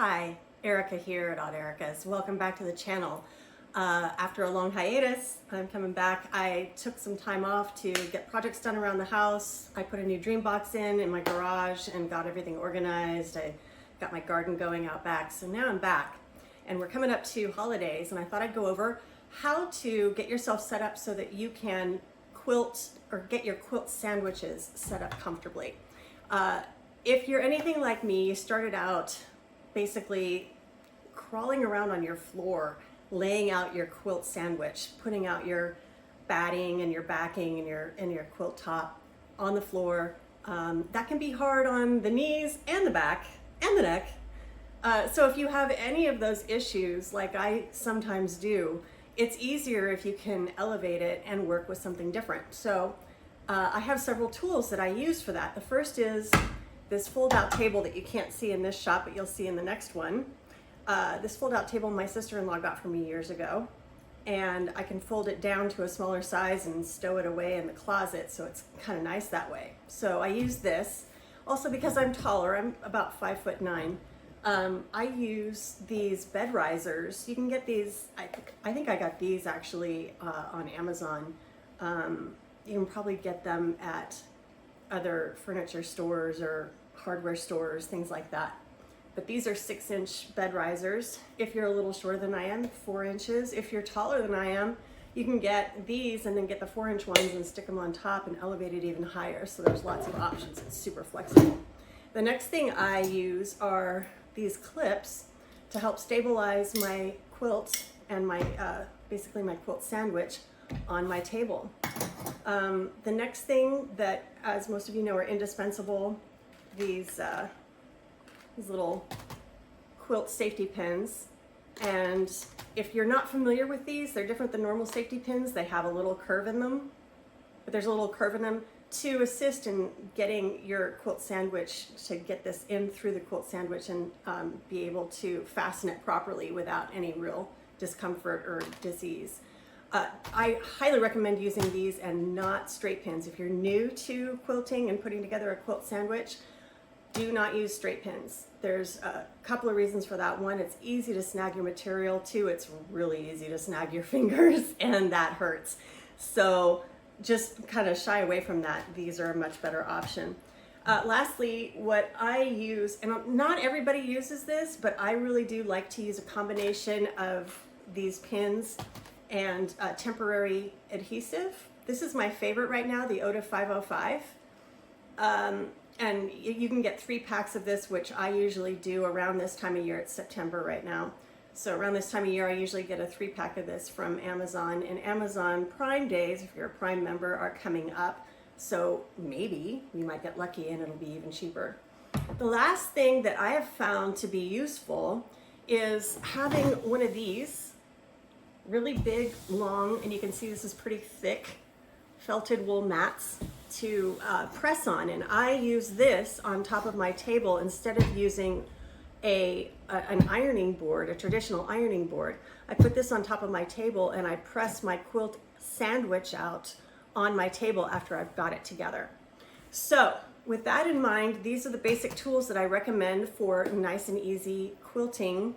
Hi, Erica here at Odd Erica's. Welcome back to the channel. After a long hiatus, I'm coming back. I took some time off to get projects done around the house. I put a new dream box in my garage and got everything organized. I got my garden going out back. So now I'm back and we're coming up to holidays, and I thought I'd go over how to get yourself set up so that you can quilt or get your quilt sandwiches set up comfortably. If you're anything like me, you started out basically crawling around on your floor, laying out your quilt sandwich, putting out your batting and your backing and your quilt top on the floor. That can be hard on the knees and the back and the neck. So if you have any of those issues, like I sometimes do, it's easier if you can elevate it and work with something different. So I have several tools that I use for that. The first is this fold-out table that you can't see in this shot, but you'll see in the next one. This fold-out table my sister-in-law got for me years ago, and I can fold it down to a smaller size and stow it away in the closet, so it's kind of nice that way. So I use this. Also, because I'm taller, I'm about 5'9", I use these bed risers. You can get these, I think I got these actually on Amazon. You can probably get them at other furniture stores or hardware stores, things like that. But these are 6-inch bed risers. If you're a little shorter than I am, 4 inches. If you're taller than I am, you can get these and then get the 4-inch ones and stick them on top and elevate it even higher. So there's lots of options. It's super flexible. The next thing I use are these clips to help stabilize my quilt and my basically my quilt sandwich on my table. The next thing that, as most of you know, are indispensable, these little quilt safety pins. And if you're not familiar with these, they're different than normal safety pins. They have a little curve in them, but there's a little curve in them to assist in getting your quilt sandwich, to get this in through the quilt sandwich and be able to fasten it properly without any real discomfort or disease. I highly recommend using these and not straight pins. If you're new to quilting and putting together a quilt sandwich, do not use straight pins. There's a couple of reasons for that. One, it's easy to snag your material. Two, it's really easy to snag your fingers, and that hurts. So just kind of shy away from that. These are a much better option. Lastly, what I use, and not everybody uses this, but I really do like to use a combination of these pins and temporary adhesive. This is my favorite right now, the Oda 505. And you can get 3 packs of this, which I usually do around this time of year. It's September right now. So around this time of year, I usually get a 3-pack of this from Amazon. And Amazon Prime days, if you're a Prime member, are coming up. So maybe you might get lucky and it'll be even cheaper. The last thing that I have found to be useful is having one of these really big, long, and you can see this is pretty thick, felted wool mats to press on. And I use this on top of my table instead of using an ironing board, a traditional ironing board. I put this on top of my table and I press my quilt sandwich out on my table after I've got it together. So with that in mind, these are the basic tools that I recommend for nice and easy quilting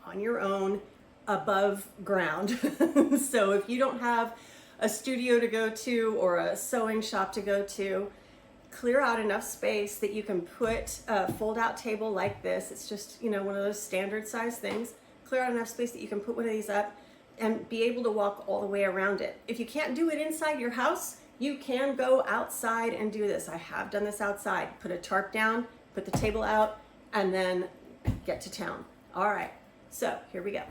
on your own above ground. So if you don't have a studio to go to or a sewing shop to go to, clear out enough space that you can put a fold-out table like this. It's just, one of those standard size things. Clear out enough space that you can put one of these up and be able to walk all the way around it. If you can't do it inside your house, you can go outside and do this. I have done this outside. Put a tarp down, put the table out, and then get to town. All right, so here we go.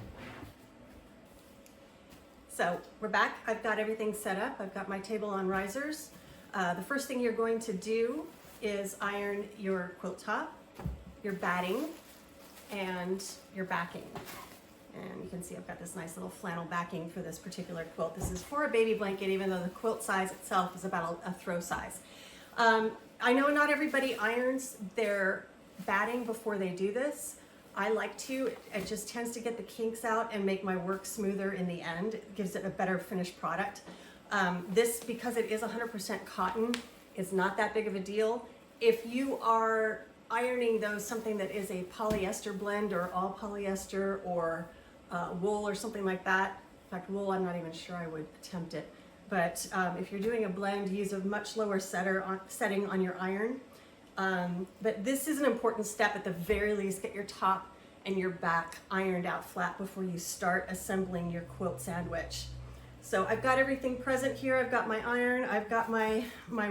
So we're back. I've got everything set up. I've got my table on risers. The first thing you're going to do is iron your quilt top, your batting, and your backing. And you can see I've got this nice little flannel backing for this particular quilt. This is for a baby blanket, even though the quilt size itself is about a throw size. I know not everybody irons their batting before they do this. I like to. It just tends to get the kinks out and make my work smoother in the end. It gives it a better finished product. This, because it is 100% cotton, is not that big of a deal. If you are ironing though something that is a polyester blend or all polyester or wool or something like that. In fact, wool, I'm not even sure I would attempt it. But if you're doing a blend, use a much lower setting on your iron. But this is an important step. At the very least, get your top and your back ironed out flat before you start assembling your quilt sandwich. So I've got everything present here. I've got my iron, I've got my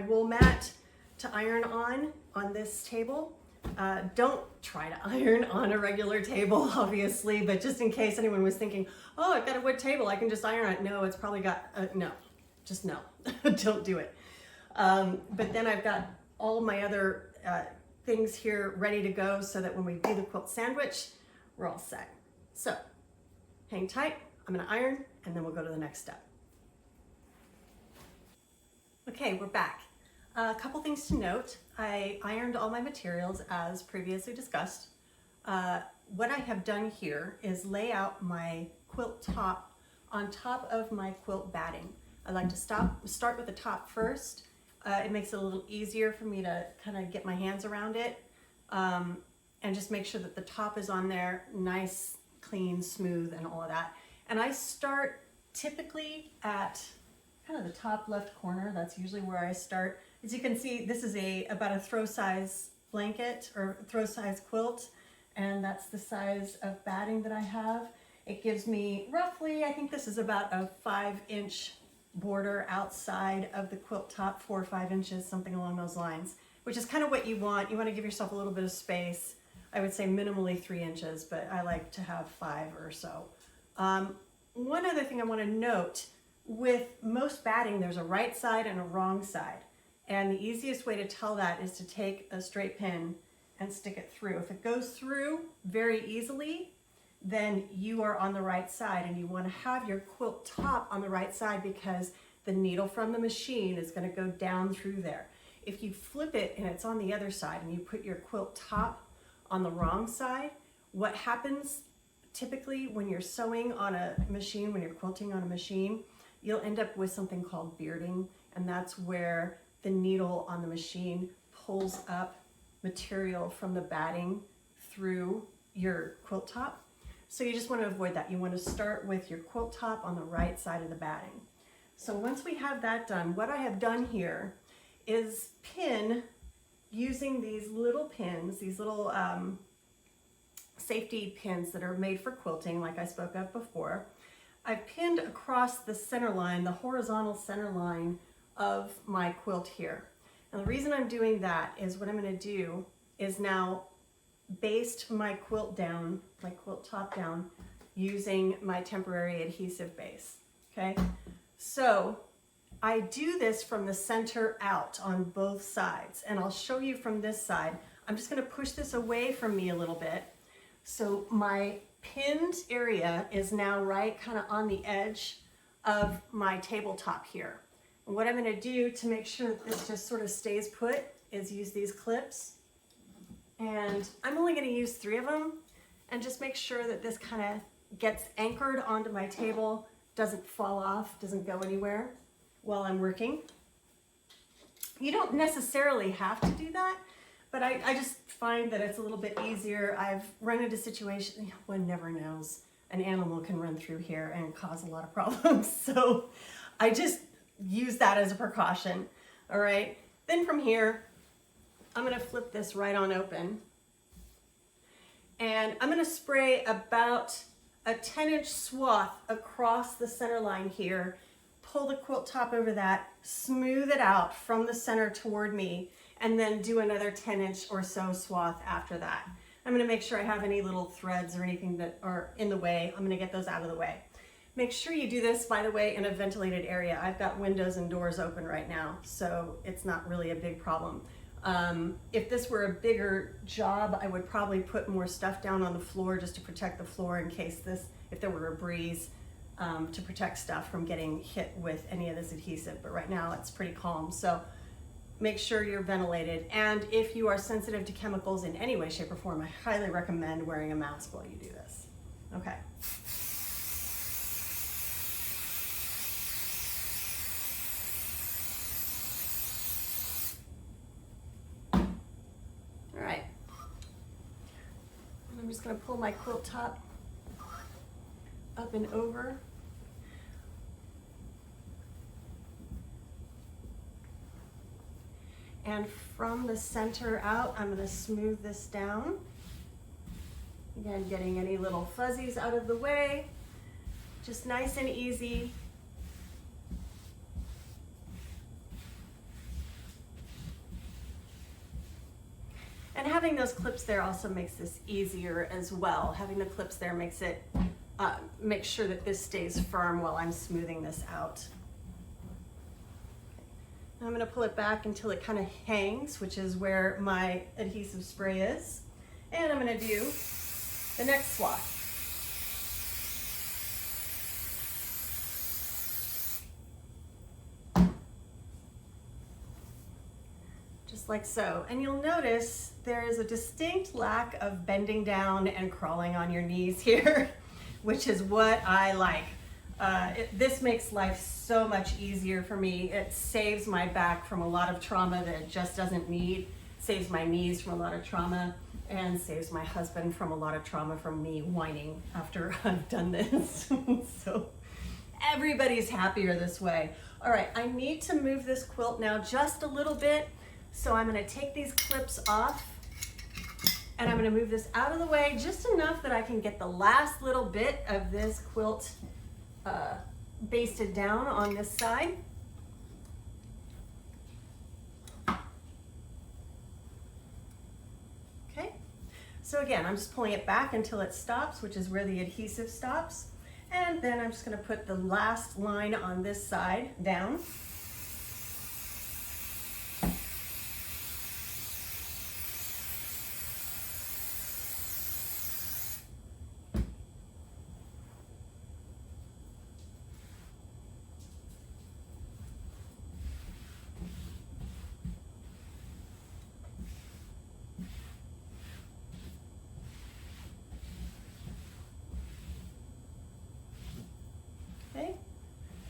wool mat to iron on this table. Don't try to iron on a regular table, obviously, but just in case anyone was thinking, oh, I've got a wood table, I can just iron it. No, it's probably got, no, just no, don't do it. But then I've got all my other things here ready to go so that when we do the quilt sandwich, we're all set. So hang tight, I'm gonna iron, and then we'll go to the next step. Okay, we're back. A couple things to note. I ironed all my materials as previously discussed. What I have done here is lay out my quilt top on top of my quilt batting. I like to start with the top first. It makes it a little easier for me to kind of get my hands around it and just make sure that the top is on there nice, clean, smooth, and all of that. And I start typically at kind of the top left corner. That's usually where I start. As you can see, this is about a throw size blanket or throw size quilt, and that's the size of batting that I have. It gives me roughly, I think this is about a 5-inch border outside of the quilt top, 4 or 5 inches, something along those lines, which is kind of what you want. You want to give yourself a little bit of space. I would say minimally 3 inches, but I like to have 5 or so. One other thing I want to note, with most batting, there's a right side and a wrong side. And the easiest way to tell that is to take a straight pin and stick it through. If it goes through very easily, then you are on the right side, and you want to have your quilt top on the right side because the needle from the machine is going to go down through there. If you flip it and it's on the other side and you put your quilt top on the wrong side, what happens typically when you're sewing on a machine, when you're quilting on a machine, you'll end up with something called bearding, and that's where the needle on the machine pulls up material from the batting through your quilt top. So you just want to avoid that. You want to start with your quilt top on the right side of the batting. So once we have that done, what I have done here is pin using these little pins, these little safety pins that are made for quilting, like I spoke of before. I've pinned across the center line, the horizontal center line of my quilt here. And the reason I'm doing that is what I'm going to do is now baste my quilt down, my quilt top down, using my temporary adhesive base. Okay, so I do this from the center out on both sides, and I'll show you from this side. I'm just going to push this away from me a little bit. So my pinned area is now right kind of on the edge of my tabletop here. And what I'm going to do to make sure that this just sort of stays put is use these clips. And I'm only going to use 3 of them, and just make sure that this kind of gets anchored onto my table, doesn't fall off, doesn't go anywhere while I'm working. You don't necessarily have to do that, but I just find that it's a little bit easier. I've run into situations, one never knows, an animal can run through here and cause a lot of problems. So I just use that as a precaution. All right, then from here, I'm going to flip this right on open, and I'm going to spray about a 10-inch swath across the center line here, pull the quilt top over that, smooth it out from the center toward me, and then do another 10-inch or so swath after that. I'm going to make sure I have any little threads or anything that are in the way. I'm going to get those out of the way. Make sure you do this, by the way, in a ventilated area. I've got windows and doors open right now, so it's not really a big problem. If this were a bigger job, I would probably put more stuff down on the floor just to protect the floor in case if there were a breeze, to protect stuff from getting hit with any of this adhesive. But right now it's pretty calm. So make sure you're ventilated. And if you are sensitive to chemicals in any way, shape, or form, I highly recommend wearing a mask while you do this. Okay. All right. I'm just going to pull my quilt top up and over. And from the center out, I'm going to smooth this down. Again, getting any little fuzzies out of the way. Just nice and easy. And having those clips there also makes this easier as well. Having the clips there makes it, make sure that this stays firm while I'm smoothing this out. I'm going to pull it back until it kind of hangs, which is where my adhesive spray is. And I'm going to do the next swath. Just like so. And you'll notice there is a distinct lack of bending down and crawling on your knees here, which is what I like. This makes life so much easier for me. It saves my back from a lot of trauma that it just doesn't need, saves my knees from a lot of trauma, and saves my husband from a lot of trauma from me whining after I've done this. So everybody's happier this way. All right, I need to move this quilt now just a little bit. So I'm going to take these clips off and I'm going to move this out of the way just enough that I can get the last little bit of this quilt basted down on this side. Okay, so again, I'm just pulling it back until it stops, which is where the adhesive stops. And then I'm just going to put the last line on this side down.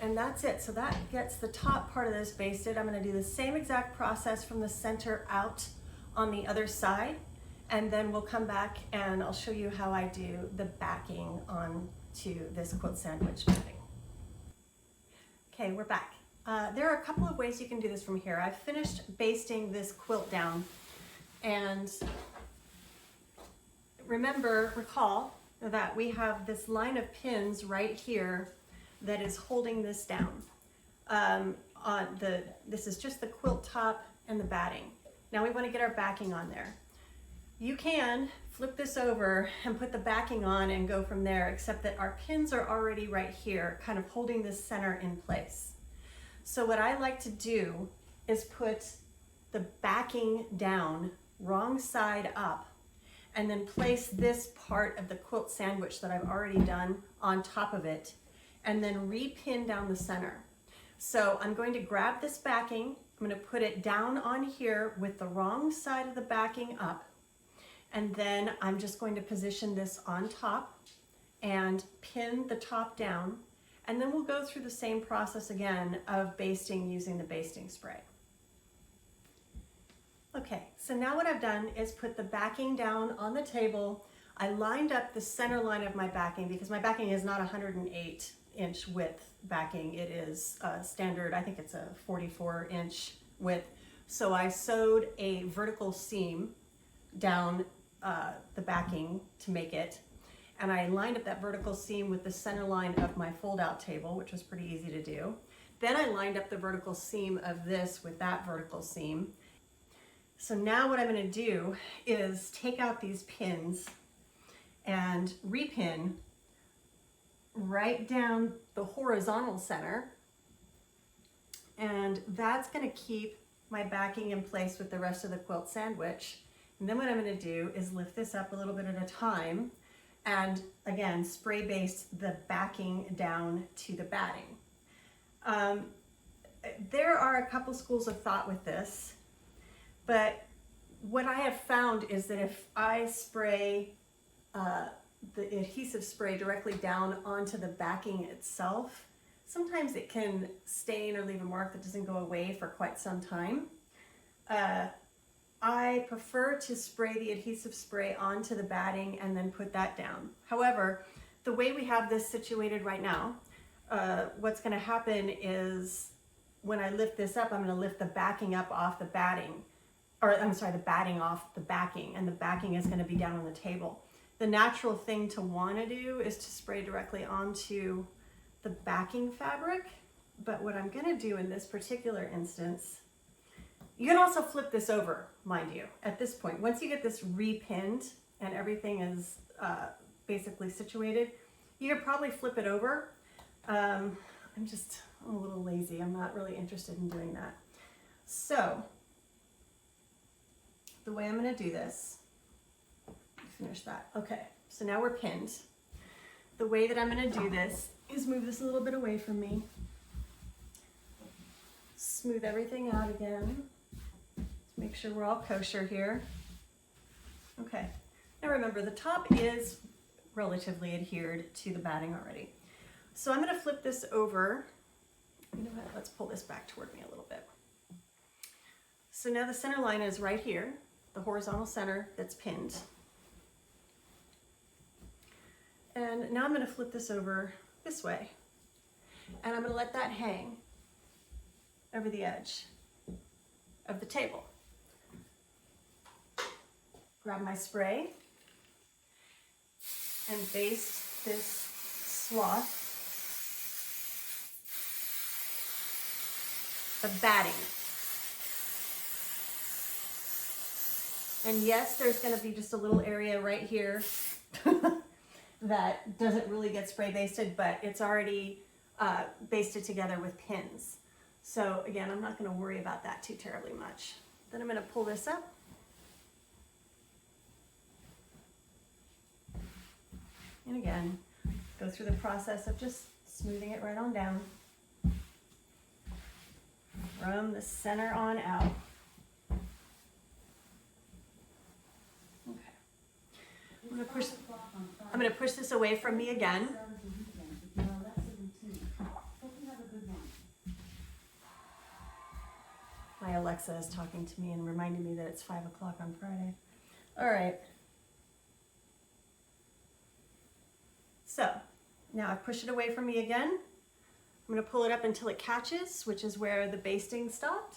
And that's it. So that gets the top part of this basted. I'm going to do the same exact process from the center out on the other side. And then we'll come back and I'll show you how I do the backing onto this quilt sandwich batting. Okay, we're back. There are a couple of ways you can do this from here. I've finished basting this quilt down. And recall that we have this line of pins right here that is holding this down. This is just the quilt top and the batting. Now we want to get our backing on there. You can flip this over and put the backing on and go from there, except that our pins are already right here, kind of holding this center in place. So what I like to do is put the backing down, wrong side up, and then place this part of the quilt sandwich that I've already done on top of it, and then repin down the center. So I'm going to grab this backing, I'm going to put it down on here with the wrong side of the backing up, and then I'm just going to position this on top and pin the top down, and then we'll go through the same process again of basting using the basting spray. Okay, so now what I've done is put the backing down on the table. I lined up the center line of my backing because my backing is not 108-inch width backing. It is standard, I think it's a 44-inch width. So I sewed a vertical seam down the backing to make it. And I lined up that vertical seam with the center line of my fold-out table, which was pretty easy to do. Then I lined up the vertical seam of this with that vertical seam. So now what I'm going to do is take out these pins and repin right down the horizontal center, and that's going to keep my backing in place with the rest of the quilt sandwich. And then what I'm going to do is lift this up a little bit at a time and again spray baste the backing down to the batting. There are a couple schools of thought with this, but what I have found is that if I spray the adhesive spray directly down onto the backing itself, sometimes it can stain or leave a mark that doesn't go away for quite some time. I prefer to spray the adhesive spray onto the batting and then put that down. However, the way we have this situated right now, what's going to happen is when I lift this up, I'm going to lift the backing up off the batting, or I'm sorry, the batting off the backing, and the backing is going to be down on the table. The natural thing to want to do is to spray directly onto the backing fabric, but what I'm going to do in this particular instance, you can also flip this over, mind you, at this point. Once you get this repinned and everything is basically situated, you could probably flip it over. I'm a little lazy. I'm not really interested in doing that. So the way I'm going to do this, finish that. Okay, so now we're pinned. The way that I'm going to do this is move this a little bit away from me. Smooth everything out again. Make sure we're all kosher here. Okay, now remember the top is relatively adhered to the batting already. So I'm going to flip this over. You know what, let's pull this back toward me a little bit. So now the center line is right here, the horizontal center that's pinned. And now I'm going to flip this over this way. And I'm going to let that hang over the edge of the table. Grab my spray and baste this swath of batting. And yes, there's going to be just a little area right here that doesn't really get spray basted, but it's already basted together with pins. So again, I'm not going to worry about that too terribly much. Then I'm going to pull this up. And again, go through the process of just smoothing it right on down from the center on out. Okay. I'm going to push this away from me again. My Alexa is talking to me and reminding me that it's 5 o'clock on Friday. All right. So now I've pushed it away from me again. I'm going to pull it up until it catches, which is where the basting stopped.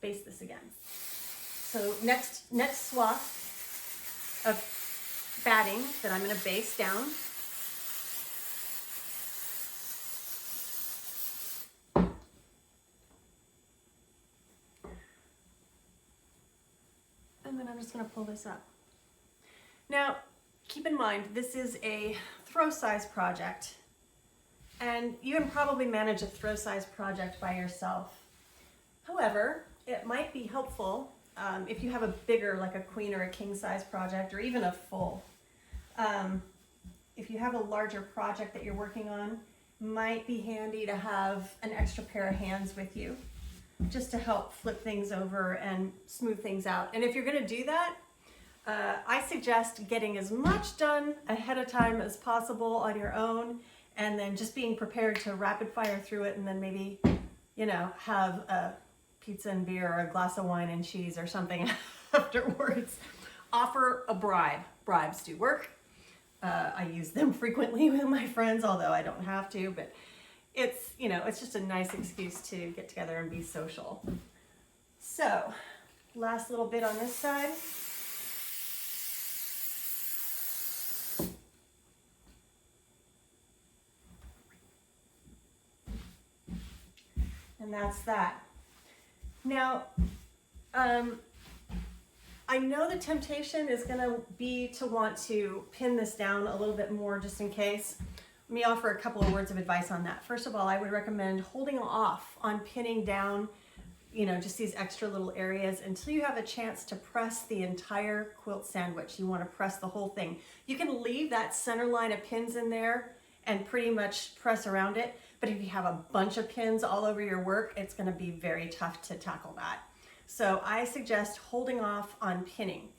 Baste this again. So next swath of batting that I'm going to baste down. And then I'm just going to pull this up. Now, keep in mind, this is a throw size project, and you can probably manage a throw size project by yourself. However, it might be helpful if you have a bigger, like a queen or a king size project, or even a full. If you have a larger project that you're working on, might be handy to have an extra pair of hands with you, just to help flip things over and smooth things out. And if you're going to do that, I suggest getting as much done ahead of time as possible on your own, and then just being prepared to rapid fire through it, and then maybe, you know, have a pizza and beer or a glass of wine and cheese or something afterwards. Offer a bribe. Bribes do work. I use them frequently with my friends, although I don't have to, but it's, you know, it's just a nice excuse to get together and be social. So, last little bit on this side. And that's that. Now, I know the temptation is going to be to want to pin this down a little bit more just in case. Let me offer a couple of words of advice on that. First of all, I would recommend holding off on pinning down, you know, just these extra little areas until you have a chance to press the entire quilt sandwich. You want to press the whole thing. You can leave that center line of pins in there and pretty much press around it. But if you have a bunch of pins all over your work, it's going to be very tough to tackle that. So I suggest holding off on pinning.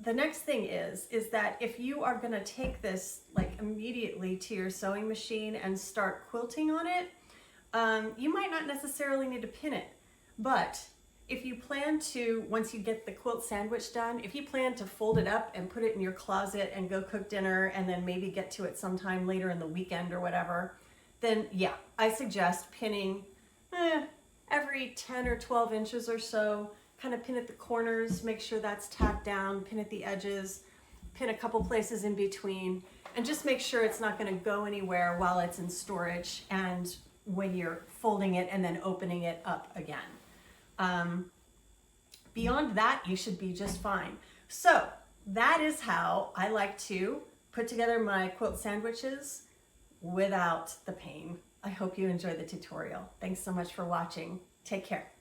The next thing is that if you are going to take this like immediately to your sewing machine and start quilting on it, you might not necessarily need to pin it. But if you plan to, once you get the quilt sandwich done, if you plan to fold it up and put it in your closet and go cook dinner and then maybe get to it sometime later in the weekend or whatever, then yeah, I suggest pinning every 10 or 12 inches or so. Kind of pin at the corners, make sure that's tacked down, pin at the edges, pin a couple places in between, and just make sure it's not going to go anywhere while it's in storage and when you're folding it and then opening it up again. Beyond that, you should be just fine. So that is how I like to put together my quilt sandwiches without the pain. I hope you enjoy the tutorial. Thanks so much for watching. Take care.